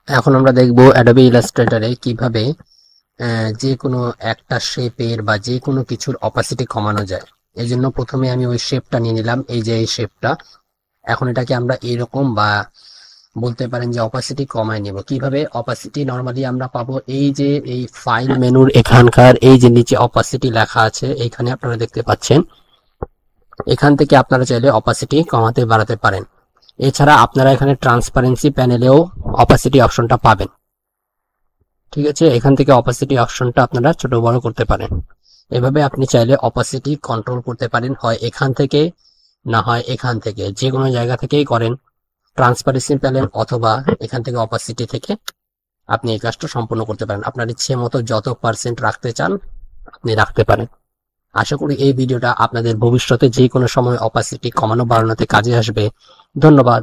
এখন আমরা দেখব অ্যাডোবি ইলাস্ট্রেটরে কিভাবে যে কোনো একটা শেপের বা যে কোনো কিছুর অপাসিটি কমানো যায়। এই জন্য প্রথমে আমি ওই শেপটা নিয়ে নিলাম, এই যে এই শেপটা। এখন এটাকে আমরা এরকম বা বলতে পারেন যে অপাসিটি কমায় নেব। কিভাবে অপাসিটি নরমালি আমরা পাবো, এই যে এই ফাইল মেনুর এখানকার এই যে নিচে অপাসিটি লেখা আছে, এইখানে আপনারা দেখতে পাচ্ছেন। এখান থেকে আপনারা চাইলে অপাসিটি কমাতে বাড়াতে পারেন। এছাড়া আপনারা এখানে ট্রান্সপারেন্সি প্যানেলেও অপাসিটি অপশনটা পাবেন। ঠিক আছে, এখান থেকে অপাসিটি অপশনটা আপনারা ছোট বড় করতে পারেন। এভাবে আপনি চাইলে অপাসিটি কন্ট্রোল করতে পারেন, হয় এখান থেকে না হয় এখান থেকে, যে কোনো জায়গা থেকেই করেন, ট্রান্সপারেন্সি প্যানেল অথবা এখান থেকে অপাসিটি থেকে আপনি এই কাজটা সম্পূর্ণ করতে পারেন। আপনার ইচ্ছে মতো যত পার্সেন্ট রাখতে চান আপনি রাখতে পারেন। আশা করি এই ভিডিওটা আপনাদের ভবিষ্যতে যে কোনো সময় অপাসিটি কমানো বাড়ানোতে কাজে আসবে। ধন্যবাদ।